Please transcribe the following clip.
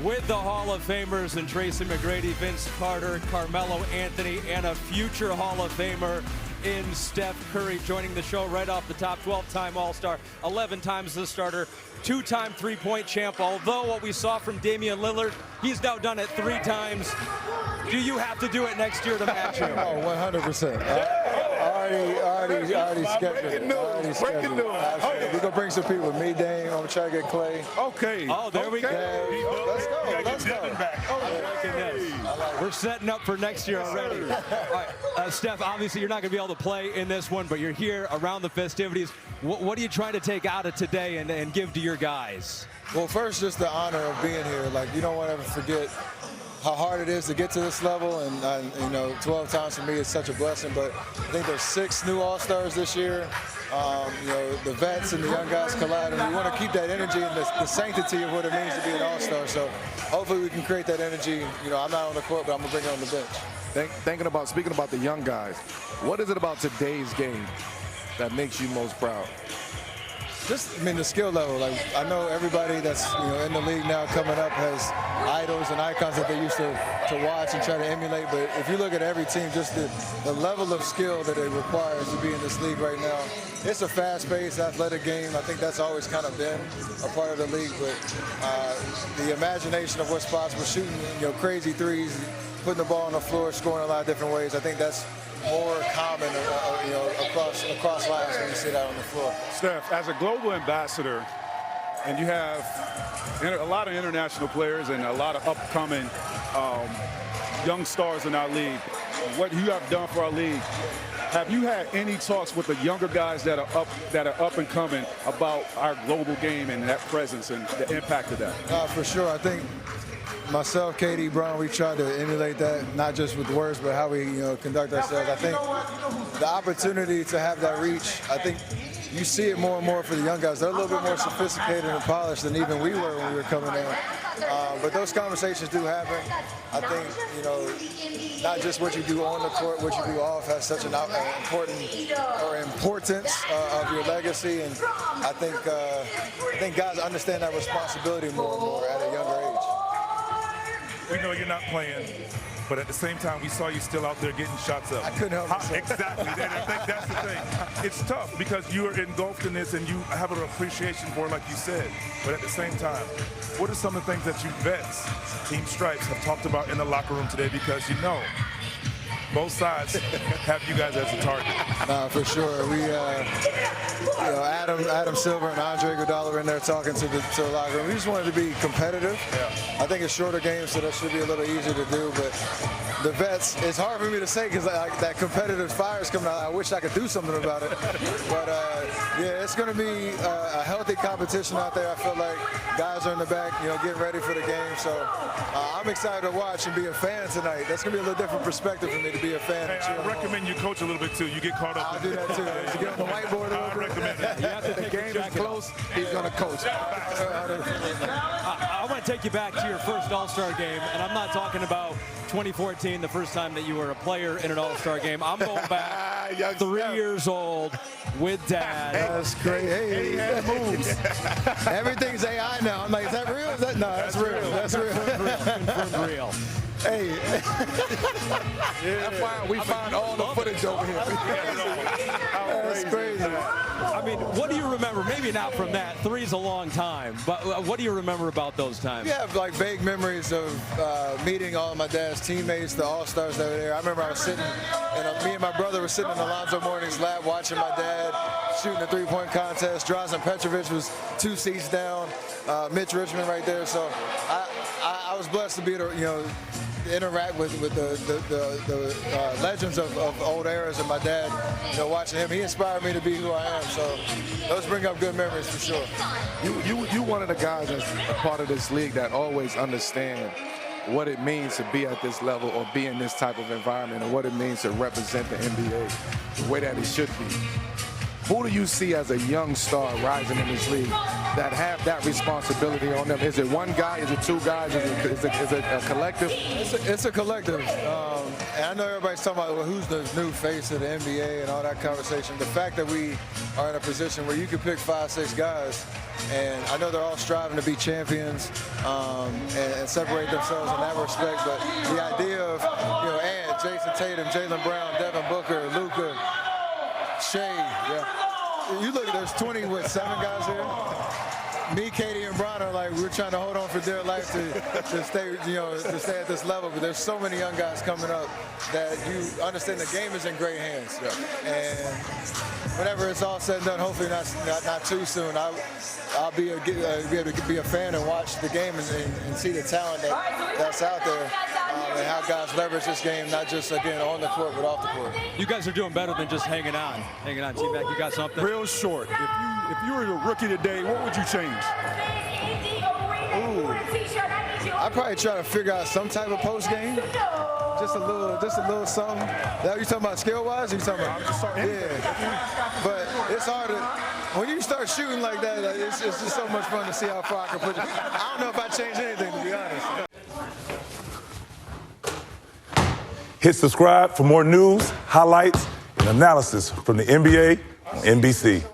with the Hall of Famers and Tracy McGrady, Vince Carter, Carmelo Anthony, and a future Hall of Famer in Steph Curry, joining the show right off the top. 12-time All-Star, 11 times the starter, 2-time three-point champ. Although what we saw from Damian Lillard, he's now done it 3 times. Do you have to do it next year to match him? Oh, 100%. Already scheduled. Breaking news. We're going to bring some people. Me, Dame. I'm going to try to get Clay. Okay. Oh, there we go. Let's go. Let's go. We're setting up for next year already. All right, Steph, obviously you're not going to be able to play in this one, but you're here around the festivities. What are you trying to take out of today and give to your guys? Well, first, just the honor of being here. Like, you don't want to ever forget how hard it is to get to this level, and you know, 12 times for me is such a blessing. But I think there's 6 new All-Stars this year. You know, the vets and the young guys collide, and we want to keep that energy and the sanctity of what it means to be an All-Star. So hopefully we can create that energy. You know, I'm not on the court, but I'm gonna bring it on the bench. Speaking about the young guys, what is it about today's game that makes you most proud? Just, I mean, the skill level. Like, I know everybody that's, you know, in the league now coming up has idols and icons that they used to watch and try to emulate. But if you look at every team, just the level of skill that it requires to be in this league right now, it's a fast-paced, athletic game. I think that's always kind of been a part of the league. But the imagination of what's possible, shooting, you know, crazy threes, putting the ball on the floor, scoring a lot of different ways, I think that's more common, you know, across lines when you see that on the floor. Steph, as a global ambassador, and you have a lot of international players and a lot of upcoming young stars in our league, what you have done for our league, have you had any talks with the younger guys that are up and coming about our global game and that presence and the impact of that? For sure. I think myself, KD, Brown, we try to emulate that, not just with words, but how we, you know, conduct ourselves. I think the opportunity to have that reach, I think you see it more and more for the young guys. They're a little bit more sophisticated and polished than even we were when we were coming in. But those conversations do happen. I think, you know, not just what you do on the court, what you do off has such an importance of your legacy. And I think guys understand that responsibility more and more at a younger age. We know you're not playing, but at the same time, we saw you still out there getting shots up. I couldn't help myself. Exactly. And I think that's the thing. It's tough because you're engulfed in this and you have an appreciation for it, like you said. But at the same time, what are some of the things that you vets, Team Stripes, have talked about in the locker room today? Because you know, both sides have you guys as a target. For sure. We, you know, Adam Silver and Andre Iguodala were in there talking to the locker room. We just wanted to be competitive. Yeah. I think it's shorter games, so that should be a little easier to do. But the vets, it's hard for me to say because that competitive fire is coming out. I wish I could do something about it. But yeah, it's going to be a healthy competition out there. I feel like guys are in the back, you know, getting ready for the game. So I'm excited to watch and be a fan tonight. That's going to be a little different perspective for me to be a fan. Hey, I recommend you coach a little bit too. You get caught up. I'll do that too. You get on the whiteboard a little bit. Recommend that. You have to The take game is close. He's going to coach. I want to take you back to your first All-Star game, and I'm not talking about 2014, the first time that you were a player in an All-Star game. I'm going back 3 years old with Dad. That's great. Hey, He had moves. everything's AI now. I'm like, is that real? Is that, no, that's real. That's real. Confirmed real. Hey. That's why we find all the footage over here. That's crazy. I mean, what do you remember? Maybe not from that. 3's a long time, but what do you remember about those times? Yeah, like vague memories of meeting all of my dad's teammates, the All-Stars that were there. I remember I was sitting, and me and my brother were sitting in Alonzo Mourning's lap watching my dad shooting the three-point contest. Drazen Petrovic was 2 seats down, Mitch Richmond right there. So I was blessed to be able to, you know, interact with the legends of old eras, and my dad, you know, watching him, he inspired me to be who I am. So those bring up good memories for sure. You one of the guys that's a part of this league that always understand what it means to be at this level or be in this type of environment, and what it means to represent the NBA the way that it should be. Who do you see as a young star rising in this league that have that responsibility on them? Is it one guy? Is it two guys? Is it a collective? It's a collective. And I know everybody's talking about, well, who's the new face of the NBA and all that conversation. The fact that we are in a position where you can pick 5, 6 guys, and I know they're all striving to be champions and separate themselves in that respect, but the idea of, and Jason Tatum, Jaylen Brown, Devin Booker, Luka, Shea, you look, there's 7 guys here. Me, Katie, and Bron are like, we're trying to hold on for dear life to stay, to stay at this level. But there's so many young guys coming up that you understand the game is in great hands. And whenever it's all said and done, hopefully not too soon, I'll be able to be a fan and watch the game and see the talent that's out there and how guys leverage this game, not just, again, on the court, but off the court. You guys are doing better than just hanging on. T-Mac, you got something? Real short. If you were the rookie today, what would you change? I'd probably try to figure out some type of post game. Just a little something. That you talking about skill-wise? You talking about? Yeah. But it's hard to, when you start shooting like that, it's just so much fun to see how far I can put you. I don't know if I change anything, to be honest. Hit subscribe for more news, highlights, and analysis from the NBA on NBC.